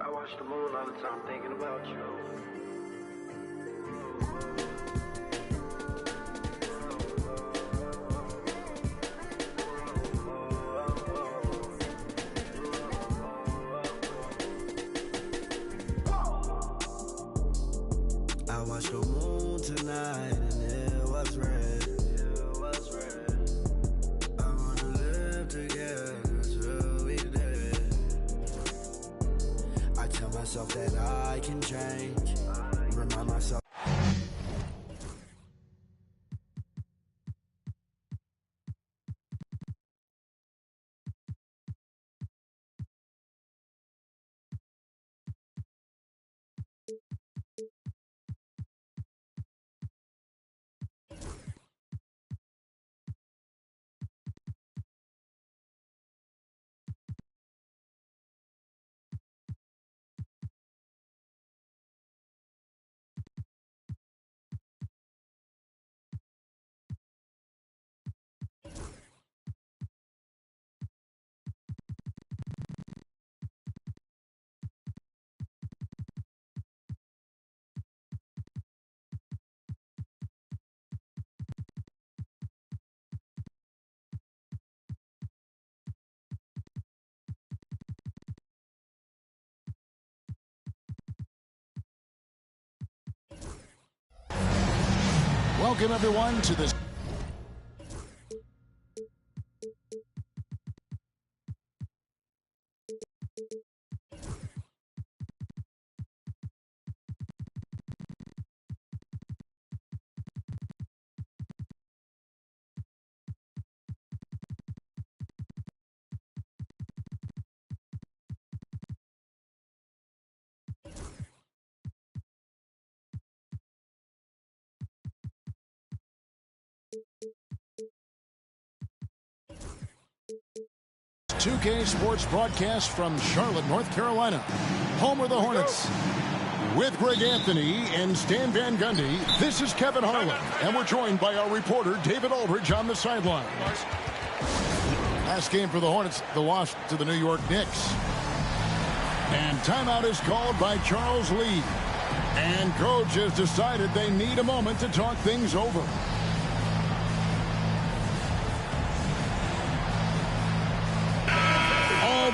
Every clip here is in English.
I watch the moon all the time thinking about you. I watched the moon tonight and it was red. I wanna live together till we dead. I tell myself that I can change. Remind myself. Welcome, everyone, to this. $2K Sports broadcast from Charlotte, North Carolina, home of the Hornets. With Greg Anthony and Stan Van Gundy, this is Kevin Harlan, and we're joined by our reporter David Aldridge on the sideline. Last game for the Hornets, the loss to the New York Knicks. And timeout is called by Charles Lee. And coach has decided they need a moment to talk things over.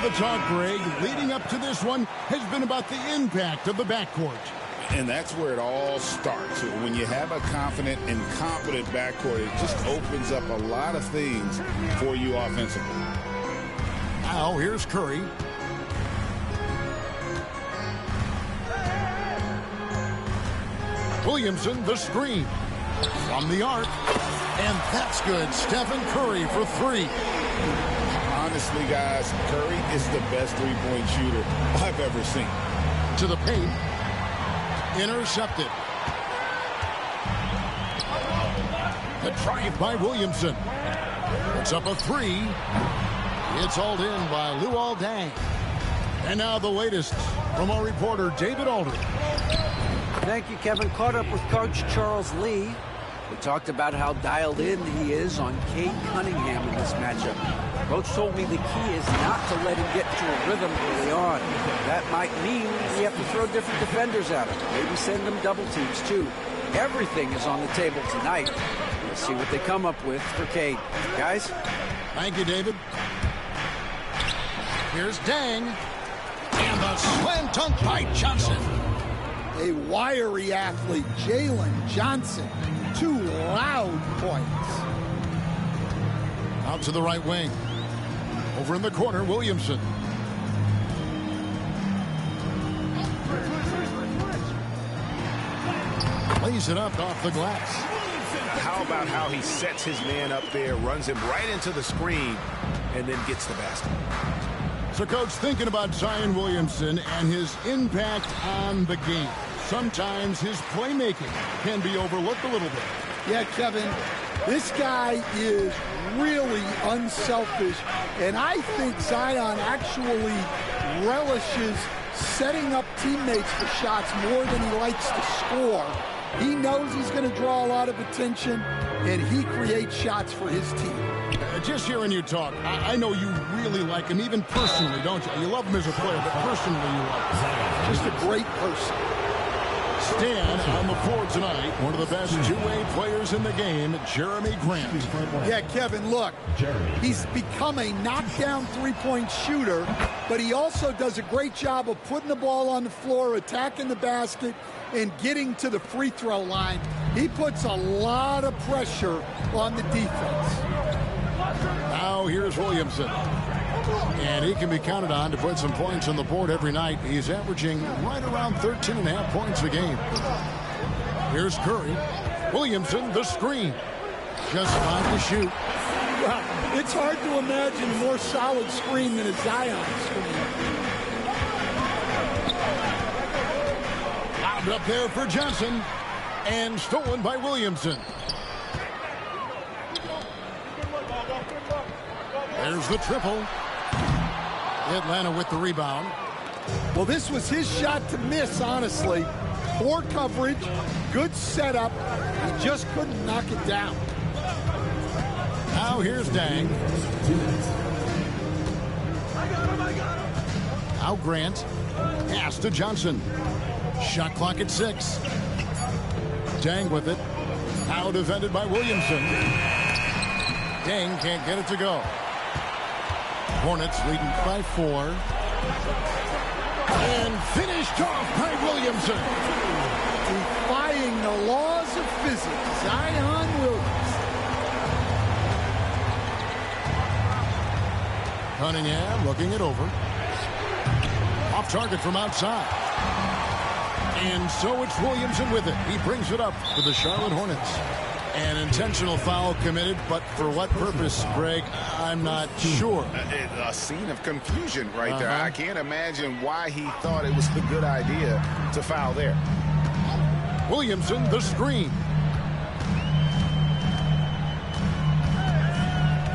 The talk, Greg, leading up to this one has been about the impact of the backcourt. And that's where it all starts. When you have a confident and competent backcourt, it just opens up a lot of things for you offensively. Now, here's Curry. Williamson, the screen. From the arc. And that's good. Stephen Curry for three. Honestly, guys, Curry is the best three-point shooter I've ever seen. To the paint. Intercepted. The drive by Williamson. Puts up a three. It's hauled in by Luol Deng. And now the latest from our reporter, David Aldridge. Thank you, Kevin. Caught up with Coach Charles Lee. We talked about how dialed in he is on Cade Cunningham in this matchup. Coach told me the key is not to let him get to a rhythm early on. That might mean we have to throw different defenders at him. Maybe send them double teams, too. Everything is on the table tonight. Let's see what they come up with for Cade. Guys? Thank you, David. Here's Deng. And the slam dunk by Johnson. A wiry athlete, Jalen Johnson. 2 loud points. Out to the right wing. Over in the corner, Williamson. Lays it up off the glass. How about how he sets his man up there, runs him right into the screen, and then gets the basket. So, Coach, thinking about Zion Williamson and his impact on the game. Sometimes his playmaking can be overlooked a little bit. Yeah, Kevin, this guy is really unselfish, and I think Zion actually relishes setting up teammates for shots more than he likes to score. He knows he's going to draw a lot of attention, and he creates shots for his team. Just hearing you talk, I know you really like him, even personally, don't you? You love him as a player, but personally you love him. Just a great person. Stan on the floor tonight, one of the best two-way players in the game, Jeremy Grant. Yeah, Kevin, look, he's become a knockdown three-point shooter, but he also does a great job of putting the ball on the floor, attacking the basket, and getting to the free throw line. He puts a lot of pressure on the defense. Now here's Williamson. And he can be counted on to put some points on the board every night. He's averaging right around 13.5 points a game. Here's Curry. Williamson, the screen. Just fine to shoot. Wow. It's hard to imagine a more solid screen than a Zion screen. Lobbed up there for Johnson. And stolen by Williamson. There's the triple. Atlanta with the rebound. Well, this was his shot to miss, honestly. Poor coverage, good setup. He just couldn't knock it down. Now here's Dang. Now Grant. Pass to Johnson. Shot clock at 6. Dang with it. Now defended by Williamson. Dang can't get it to go. Hornets leading by 4. And finished off by Williamson. Defying the laws of physics, Zion Williamson. Cunningham looking it over. Off target from outside. And so it's Williamson with it. He brings it up for the Charlotte Hornets. An intentional foul committed, but for what purpose, Greg, I'm not sure. A scene of confusion right there. I can't imagine why he thought it was a good idea to foul there. Williamson, the screen.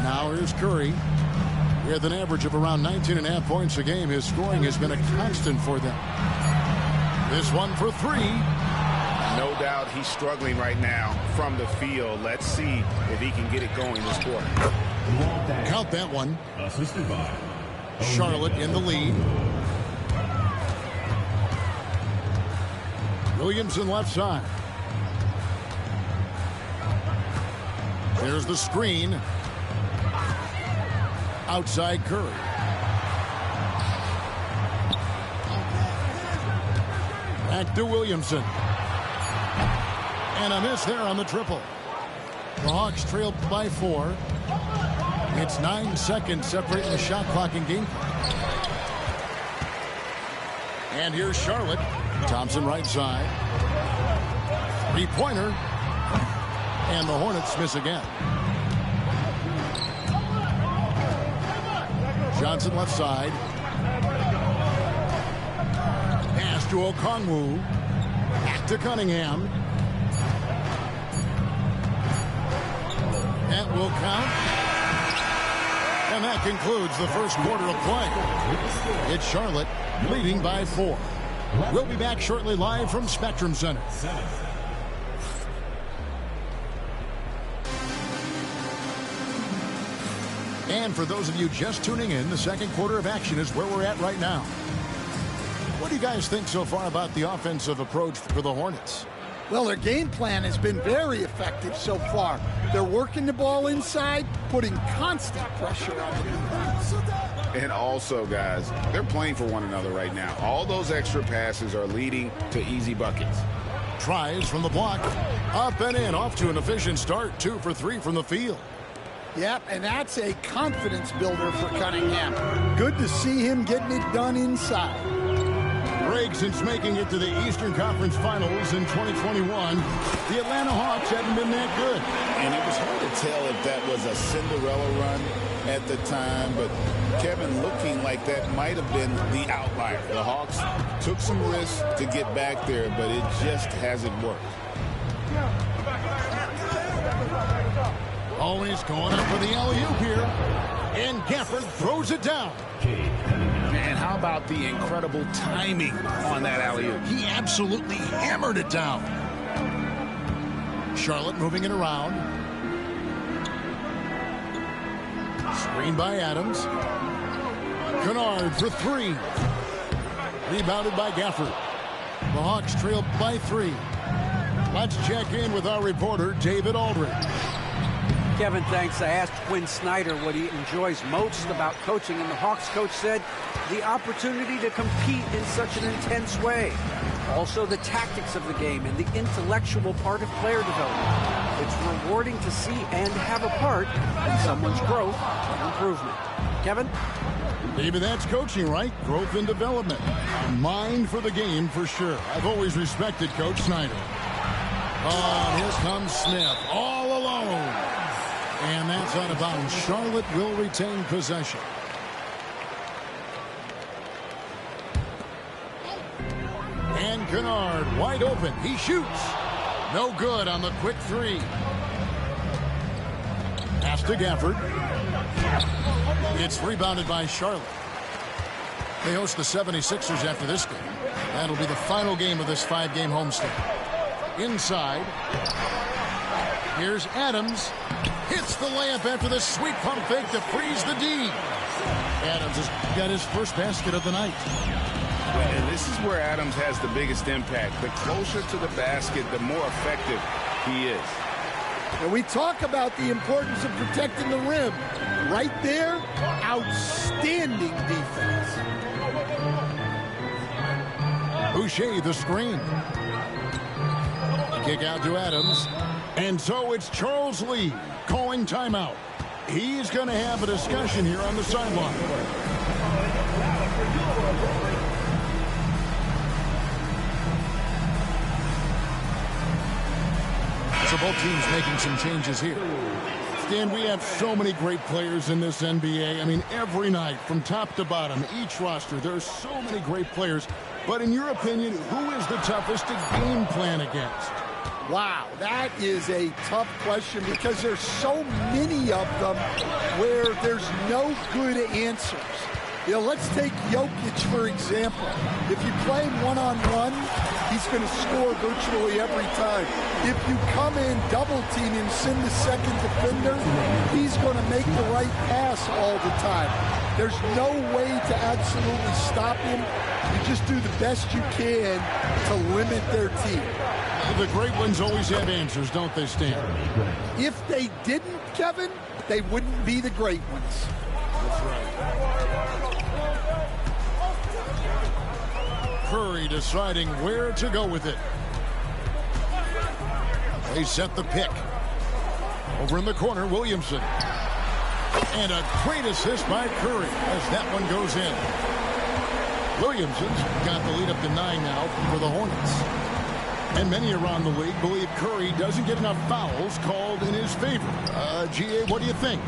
Now here's Curry. With an average of around 19.5 points a game, his scoring has been a constant for them. This one for 3. No doubt he's struggling right now from the field. Let's see if he can get it going this quarter. Count that one. Charlotte in the lead. Williamson left side. There's the screen. Outside Curry. Back to Williamson. And a miss there on the triple. The Hawks trailed by 4. It's 9 seconds separating the shot clock and game clock. And here's Charlotte. Thompson right side. 3-pointer. And the Hornets miss again. Johnson left side. Pass to Okongwu. Back to Cunningham. That will count. And that concludes the first quarter of play. It's Charlotte leading by 4. We'll be back shortly live from Spectrum Center. And for those of you just tuning in, the second quarter of action is where we're at right now. What do you guys think so far about the offensive approach for the Hornets? Well, their game plan has been very effective so far. They're working the ball inside, putting constant pressure on the defense. And also, guys, they're playing for one another right now. All those extra passes are leading to easy buckets. Tries from the block. Up and in, off to an efficient start. 2 for 3 from the field. Yep, and that's a confidence builder for Cunningham. Good to see him getting it done inside. Greg, since making it to the Eastern Conference Finals in 2021, the Atlanta Hawks haven't been that good. And it was hard to tell if that was a Cinderella run at the time, but Kevin, looking like that might have been the outlier. The Hawks took some risks to get back there, but it just hasn't worked. Always going up for the alley-oop here. And Gafford throws it down. And how about the incredible timing on that alley-oop? He absolutely hammered it down. Charlotte moving it around. Screen by Adams. Kennard for three. Rebounded by Gafford. The Hawks trail by 3. Let's check in with our reporter, David Aldridge. Kevin, thanks. I asked Quinn Snyder what he enjoys most about coaching, and the Hawks coach said the opportunity to compete in such an intense way. Also, the tactics of the game and the intellectual part of player development. It's rewarding to see and have a part in someone's growth and improvement. Kevin? Maybe that's coaching, right? Growth and development. A mind for the game for sure. I've always respected Coach Snyder. Oh, here comes Smith all alone. And that's out of bounds. Charlotte will retain possession. And Kennard wide open. He shoots. No good on the quick three. Pass to Gafford. It's rebounded by Charlotte. They host the 76ers after this game. That'll be the final game of this 5-game homestand. Inside. Here's Adams. Hits the layup after the sweet pump fake to freeze the D. Adams has got his first basket of the night. And this is where Adams has the biggest impact. The closer to the basket, the more effective he is. And we talk about the importance of protecting the rim. Right there, outstanding defense. Boucher the screen. Kick out to Adams. And so it's Charles Lee calling timeout. He's going to have a discussion here on the sideline. So both teams making some changes here. Stan, we have so many great players in this NBA. I mean, every night from top to bottom, each roster, there are so many great players. But in your opinion, who is the toughest to game plan against? Wow, that is a tough question because there's so many of them where there's no good answers. You know, let's take Jokic, for example. If you play him one-on-one, he's going to score virtually every time. If you come in, double team him, send the second defender, he's going to make the right pass all the time. There's no way to absolutely stop him. You just do the best you can to limit their team. The great ones always have answers, don't they, Stan? If they didn't, Kevin, they wouldn't be the great ones. That's right. Curry deciding where to go with it. They set the pick. Over in the corner, Williamson. And a great assist by Curry as that one goes in. Williamson's got the lead up to 9 now for the Hornets. And many around the league believe Curry doesn't get enough fouls called in his favor. G.A., what do you think?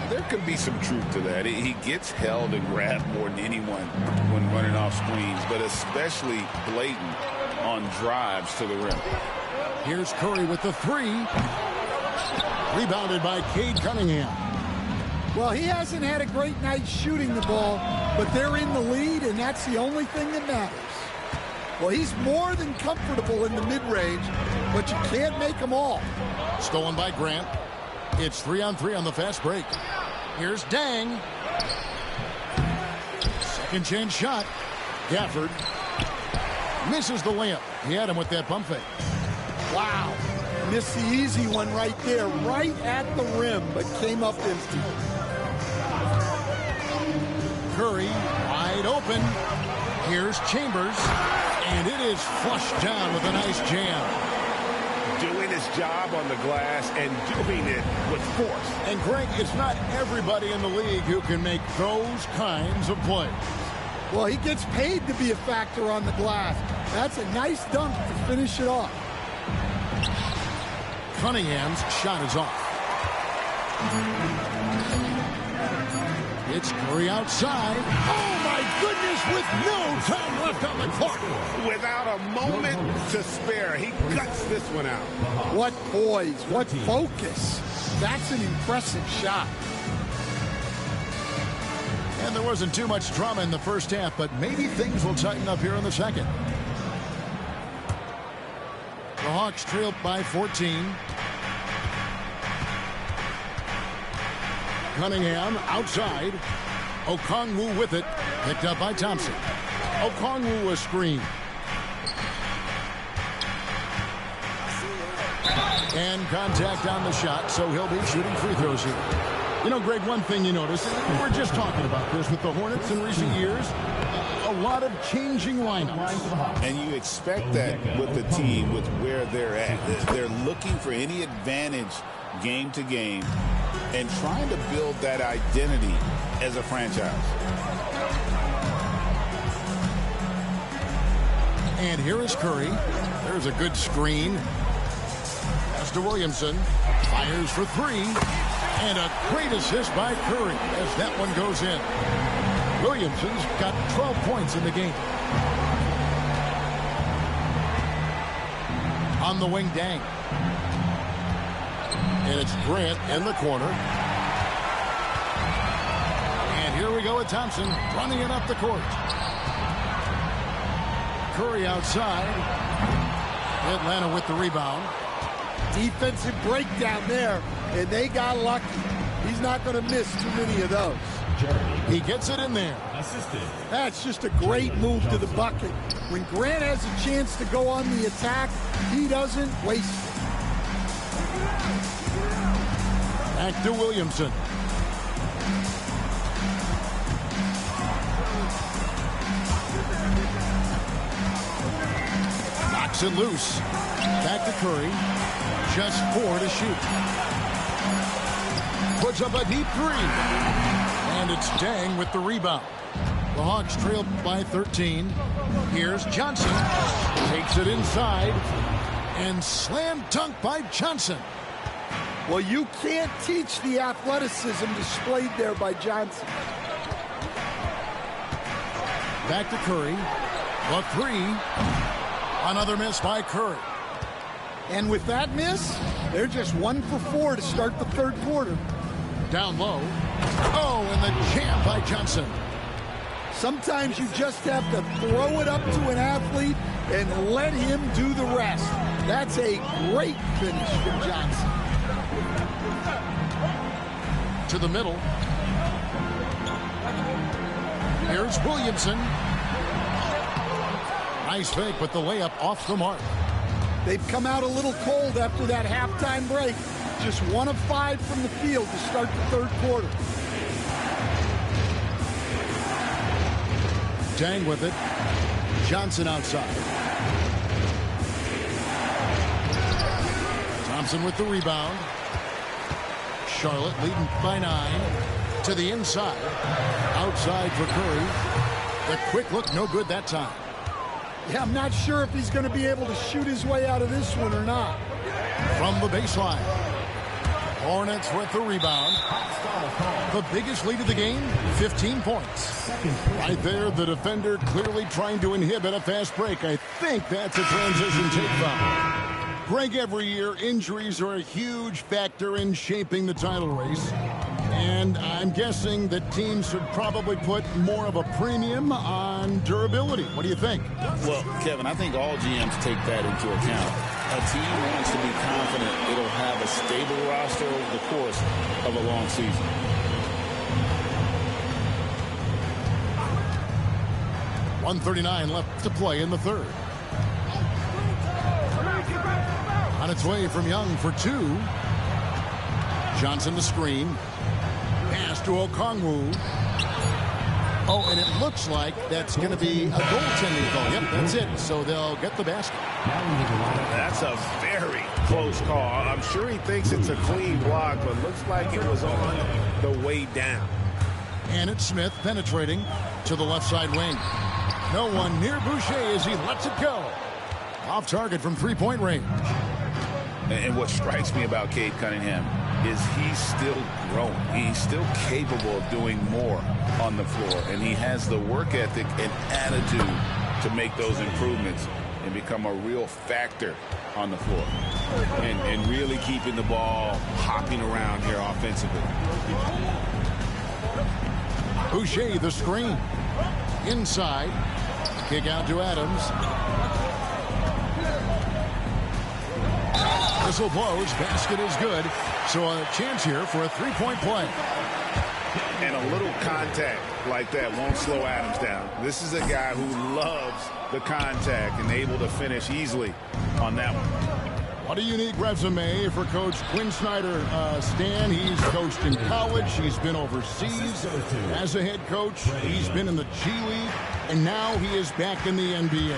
There could be some truth to that. He gets held and grabbed more than anyone when running off screens, but especially blatant on drives to the rim. Here's Curry with the three. Rebounded by Cade Cunningham. Well, he hasn't had a great night shooting the ball, but they're in the lead, and that's the only thing that matters. Well, he's more than comfortable in the mid-range, but you can't make them all. Stolen by Grant. It's 3-on-3 on the fast break. Here's Dang. Second chance shot. Gafford misses the layup. He had him with that pump fake. Wow. Missed the easy one right there, right at the rim, but came up empty. Curry wide open. Here's Chambers. And it is flushed down with a nice jam. Doing his job on the glass and doing it with force. And Greg, it's not everybody in the league who can make those kinds of plays. Well, he gets paid to be a factor on the glass. That's a nice dunk to finish it off. Cunningham's shot is off. It's Curry outside. Oh, my goodness, with no time left on the clock. Without a moment to spare, he guts this one out. What poise, what focus. That's an impressive shot. And there wasn't too much drama in the first half, but maybe things will tighten up here in the second. The Hawks trailed by 14. Cunningham outside. Okongwu with it. Picked up by Thompson. Okongwu a screen. And contact on the shot, so he'll be shooting free throws here. You know, Greg, one thing you notice, we're just talking about this with the Hornets in recent years, a lot of changing lineups. And you expect that with the team, with where they're at. They're looking for any advantage game to game and trying to build that identity as a franchise. And here is Curry. There's a good screen. Pass to Williamson. Fires for three. And a great assist by Curry as that one goes in. Williamson's got 12 points in the game. On the wing, Dang. And it's Grant in the corner. And here we go with Thompson running it up the court. Curry outside. Atlanta with the rebound. Defensive breakdown there, and they got lucky. He's not going to miss too many of those. He gets it in there. That's just a great move to the bucket. When Grant has a chance to go on the attack, he doesn't waste it. Back to Williamson. Knocks it loose. Back to Curry. Just 4 to shoot. Puts up a deep three. And it's Dang with the rebound. The Hawks trail by 13. Here's Johnson. Takes it inside. And slam dunk by Johnson. Well, you can't teach the athleticism displayed there by Johnson. Back to Curry. A three. Another miss by Curry. And with that miss, they're just 1 for 4 to start the third quarter. Down low. Oh, and the jam by Johnson. Sometimes you just have to throw it up to an athlete and let him do the rest. That's a great finish from Johnson. To the middle. Here's Williamson. Nice fake, but the layup off the mark. They've come out a little cold after that halftime break. Just 1 of 5 from the field to start the third quarter. Dang with it. Johnson outside. Thompson with the rebound. Charlotte leading by 9. To the inside. Outside for Curry. The quick look, no good that time. Yeah, I'm not sure if he's going to be able to shoot his way out of this one or not. From the baseline. Hornets with the rebound. The biggest lead of the game, 15 points. Right there, the defender clearly trying to inhibit a fast break. I think that's a transition take foul. Greg, every year, injuries are a huge factor in shaping the title race. And I'm guessing that teams should probably put more of a premium on durability. What do you think? Well, Kevin, I think all GMs take that into account. A team wants to be confident it'll have a stable roster over the course of a long season. .139 left to play in the third. On its way from Young for 2. Johnson the screen. Pass to Okongwu. Oh, and it looks like that's going to be a goaltending call. Yep, that's it. So they'll get the basket. That's a very close call. I'm sure he thinks it's a clean block, but looks like it was on the way down. And it's Smith penetrating to the left side wing. No one near Boucher as he lets it go. Off target from three-point range. And what strikes me about Cade Cunningham is he's still growing. He's still capable of doing more on the floor. And he has the work ethic and attitude to make those improvements and become a real factor on the floor. And really keeping the ball hopping around here offensively. Boucher the screen. Inside. Kick out to Adams. Whistle blows. Basket is good. So a chance here for a three-point play. And a little contact like that won't slow Adams down. This is a guy who loves the contact and able to finish easily on that one. What a unique resume for Coach Quinn Snyder. Stan, he's coached in college. He's been overseas as a head coach. He's been in the G League, and now he is back in the NBA.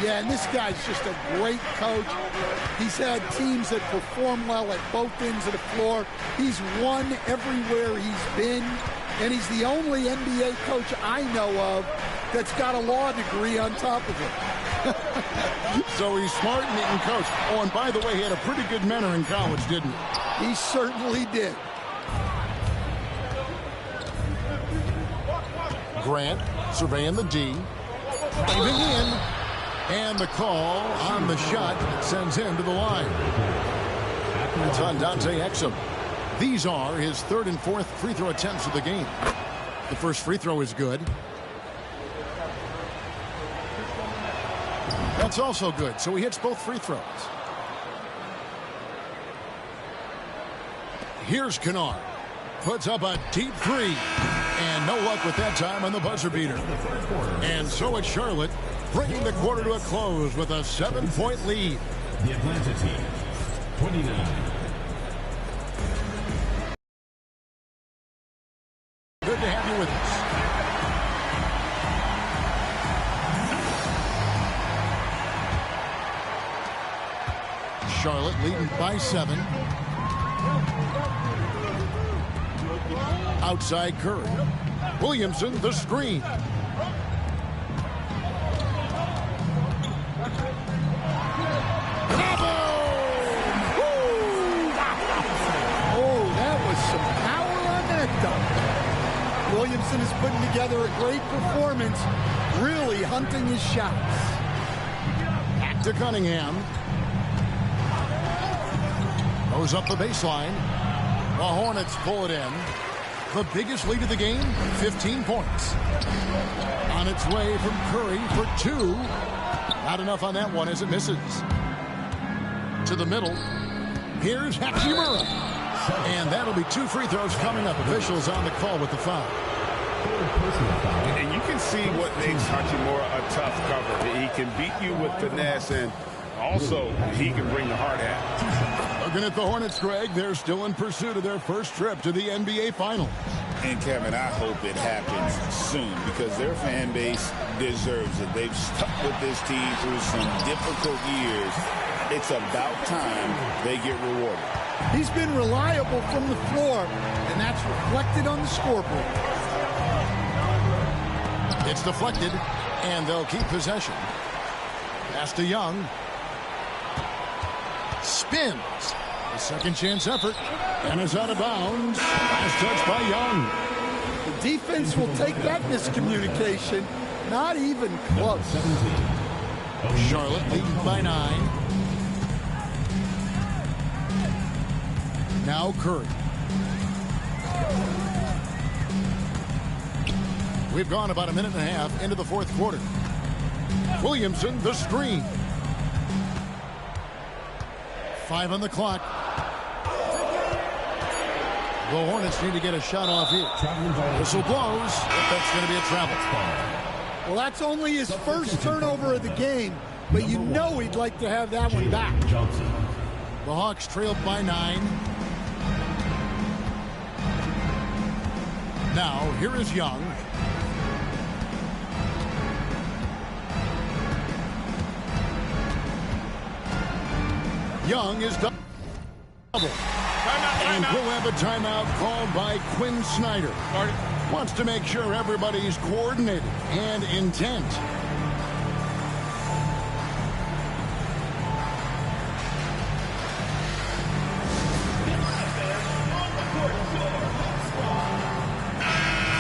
Yeah, and this guy's just a great coach. He's had teams that perform well at both ends of the floor. He's won everywhere he's been, and he's the only NBA coach I know of that's got a law degree on top of it. So he's smart and he can coach. Oh, and by the way, he had a pretty good mentor in college, didn't he? He certainly did. Grant surveying the D. Driving in. And the call on the shot sends him to the line. It's on Dante Exum. These are his third and fourth free throw attempts of the game. The first free throw is good. That's also good, so he hits both free throws. Here's Kennard. Puts up a deep three. And no luck with that time on the buzzer beater. And so it's Charlotte bringing the quarter to a close with a 7-point lead. The Atlanta team, 29. Good to have you with us. Charlotte leading by 7. Outside Curry. Williamson, the screen. Williamson is putting together a great performance, really hunting his shots. Back to Cunningham. Goes up the baseline. The Hornets pull it in. The biggest lead of the game, 15 points. On its way from Curry for 2. Not enough on that one as it misses. To the middle. Here's Hachimura. And that'll be 2 free throws coming up. Officials on the call with the foul. And you can see what makes Hachimura a tough cover. He can beat you with finesse, and also he can bring the hard hat. Looking at the Hornets, Greg, they're still in pursuit of their first trip to the NBA Finals. And, Kevin, I hope it happens soon because their fan base deserves it. They've stuck with this team through some difficult years. It's about time they get rewarded. He's been reliable from the floor, and that's reflected on the scoreboard. It's deflected, and they'll keep possession. Pass to Young. Spins. A second chance effort, and is out of bounds. Last touch by Young. The defense will take that miscommunication. Not even close. Charlotte leading by 9. Now Curry. We've gone about a minute and a half into the fourth quarter. Williamson, the screen. 5 on the clock. The Hornets need to get a shot off here. Whistle blows, but that's going to be a travel. Well, that's only his first turnover of the game, but you know he'd like to have that one back. The Hawks trailed by 9. Now, here is Young. Young is double. And we'll have a timeout called by Quinn Snyder. Wants to make sure everybody's coordinated and intent.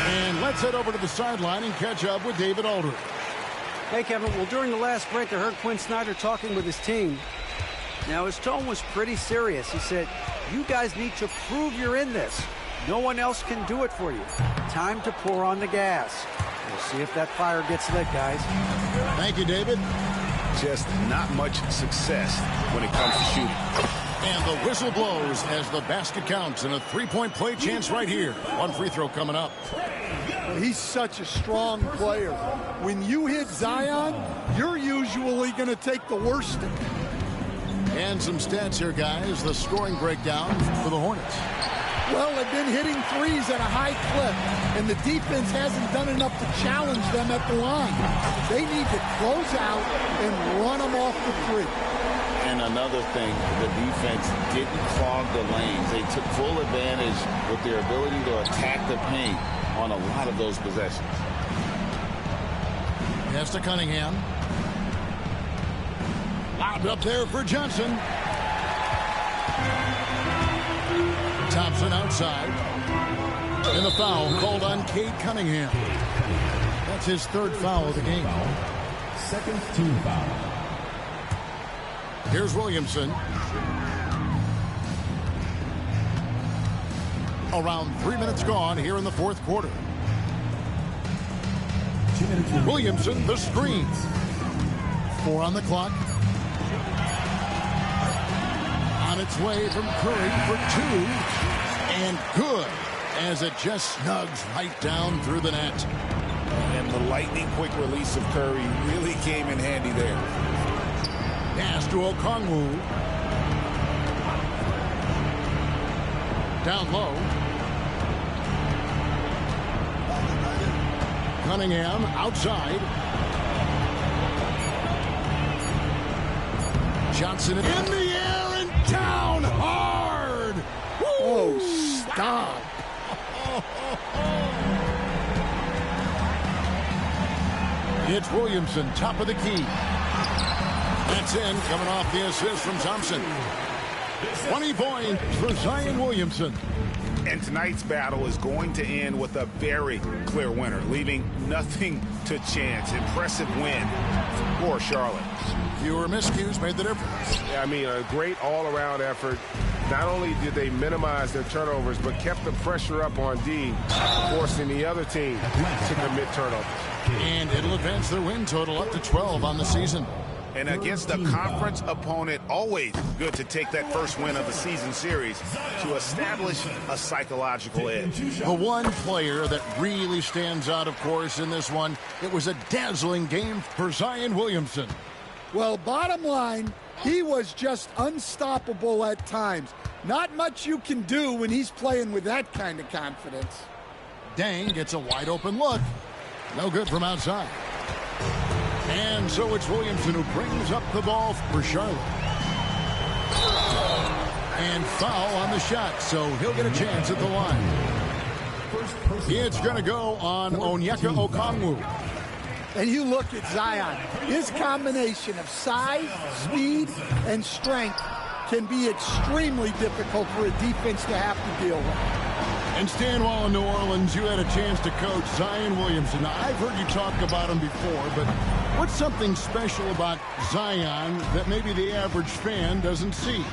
And let's head over to the sideline and catch up with David Aldridge. Hey, Kevin. Well, during the last break, I heard Quinn Snyder talking with his team. Now, his tone was pretty serious. He said, you guys need to prove you're in this. No one else can do it for you. Time to pour on the gas. We'll see if that fire gets lit, guys. Thank you, David. Just not much success when it comes to shooting. And the whistle blows as the basket counts, and a three-point play chance right here. One free throw coming up. He's such a strong player. When you hit Zion, you're usually going to take the worst of it. And some stats here, guys. The scoring breakdown for the Hornets. Well, they've been hitting threes at a high clip, and the defense hasn't done enough to challenge them at the line. They need to close out and run them off the three. And another thing, the defense didn't clog the lanes. They took full advantage with their ability to attack the paint on a lot of those possessions. Pass to Cunningham. Lobbed up there for Johnson. Thompson outside. And the foul called on Cade Cunningham. That's his third foul of the game. Second team foul. Here's Williamson. Around 3 minutes gone here in the fourth quarter. Williamson, the screen. 4 on the clock. On its way from Curry for 2. And good, as it just snugs right down through the net. And the lightning quick release of Curry really came in handy there. Pass to Okongwu. Down low. Cunningham outside. Johnson in the air and down hard. Woo! Oh, stop. It's Williamson, top of the key. That's in, coming off the assist from Thompson. 20 points for Zion Williamson. And tonight's battle is going to end with a very clear winner, leaving nothing to chance. Impressive win for Charlotte. Fewer miscues made the difference. I mean, a great all-around effort. Not only did they minimize their turnovers, but kept the pressure up on D, forcing the other team to commit turnovers. And it'll advance their win total up to 12 on the season. And against a conference opponent, always good to take that first win of the season series to establish a psychological edge. The one player that really stands out, of course, in this one, it was a dazzling game for Zion Williamson. Well, bottom line, he was just unstoppable at times. Not much you can do when he's playing with that kind of confidence. Dang gets a wide open look. No good from outside. And so it's Williamson who brings up the ball for Charlotte. And foul on the shot, so he'll get a chance at the line. It's going to go on Onyeka Okongwu. And you look at Zion, his combination of size, speed, and strength can be extremely difficult for a defense to have to deal with. And Stan, while in New Orleans, you had a chance to coach Zion Williamson. Now, I've heard you talk about him before, but what's something special about Zion that maybe the average fan doesn't see?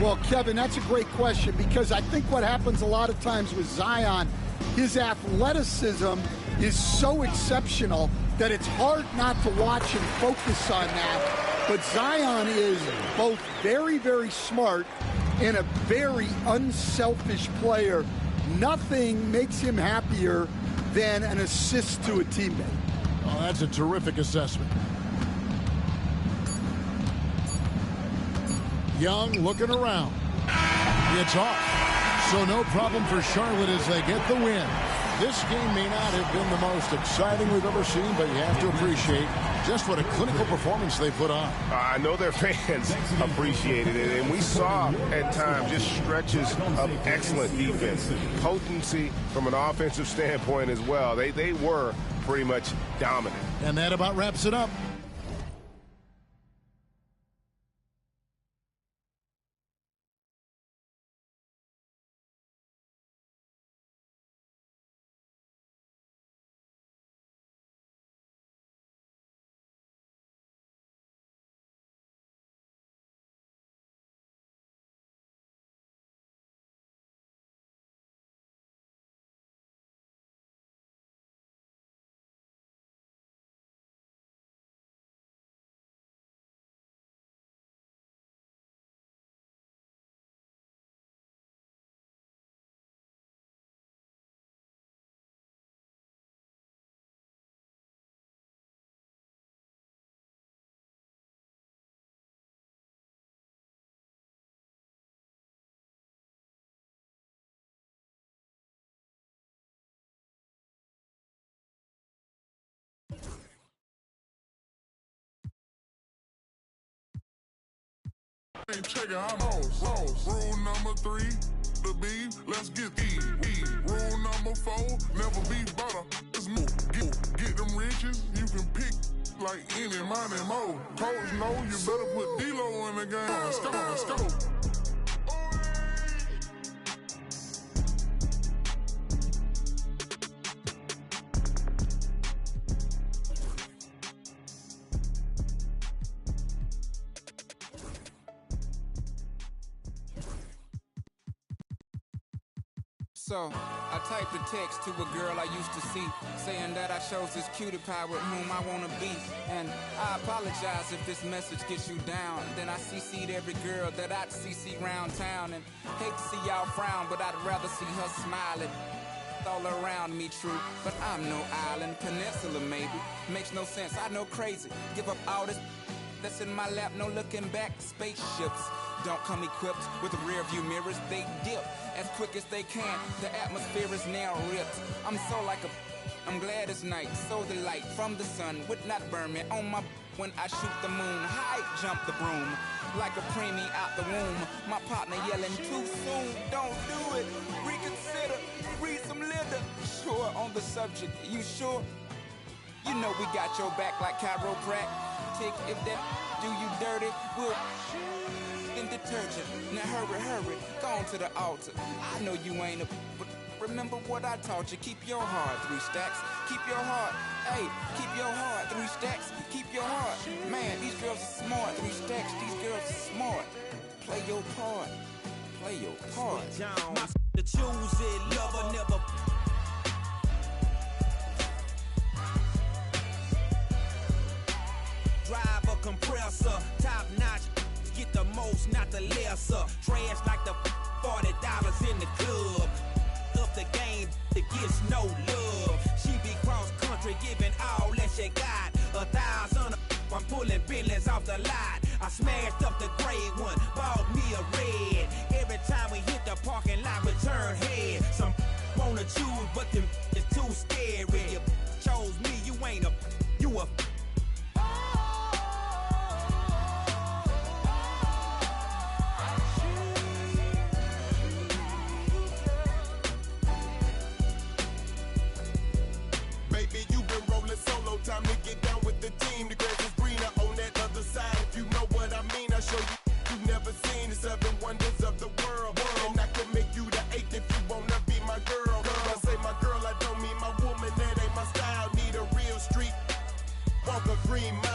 Well, Kevin, that's a great question, because I think what happens a lot of times with Zion, his athleticism is so exceptional that it's hard not to watch and focus on that. But Zion is both very, very smart and a very unselfish player. Nothing makes him happier than an assist to a teammate. Oh, that's a terrific assessment. Young looking around. It's off. So no problem for Charlotte as they get the win. This game may not have been the most exciting we've ever seen, but you have to appreciate just what a clinical performance they put on. I know their fans appreciated it, and we saw at times just stretches of excellent defense. Potency from an offensive standpoint as well. They were pretty much dominant. And that about wraps it up. Check it, I'm lost. Rule number 3, the beef, let's get eat. Rule number 4, never be butter. Let's move. Get them riches, you can pick like any money mo. Coach know you better put D-Lo in the game. Let's go. So, I typed a text to a girl I used to see, saying that I chose this cutie pie with whom I wanna be. And I apologize if this message gets you down. Then I CC'd every girl that I'd CC round town. And hate to see y'all frown, but I'd rather see her smiling. All around me true, but I'm no island, peninsula maybe. Makes no sense, I know crazy. Give up all this that's in my lap, no looking back. Spaceships don't come equipped with rear view mirrors, they dip as quick as they can. The atmosphere is now ripped. I'm glad it's night, so the light from the sun would not burn me on my when I shoot the moon. High jump the broom like a preemie out the womb. My partner yelling too soon, don't do it. Reconsider, read some litter. Sure on the subject, you sure? You know we got your back like chiropractic. If that do you dirty, we'll in detergent. Now hurry, go on to the altar. I know you ain't but remember what I taught you. Keep your heart, 3 stacks. Keep your heart, hey, keep your heart, 3 stacks. Keep your heart, man, these girls are smart. 3 stacks, these girls are smart. Play your part, play your part. To choose it, lover never. Drive a compressor, top notch, get the most, not the lesser. Trash like the $40 in the club. Up the game, it gets no love. She be cross country, giving all that she got. 1,000, I'm pulling billions off the lot. I smashed up the gray one, bought me a red. Every time we hit the parking lot, we turn head. Some wanna choose, but them is too scary. You chose me, you ain't you a. Solo, time to get down with the team. The grass is greener on that other side. If you know what I mean, I show you. You've never seen the 7 wonders of the world. And I can make you the 8th if you wanna be my girl. When I say my girl, I don't mean my woman. That ain't my style. Need a real street walker, green mile.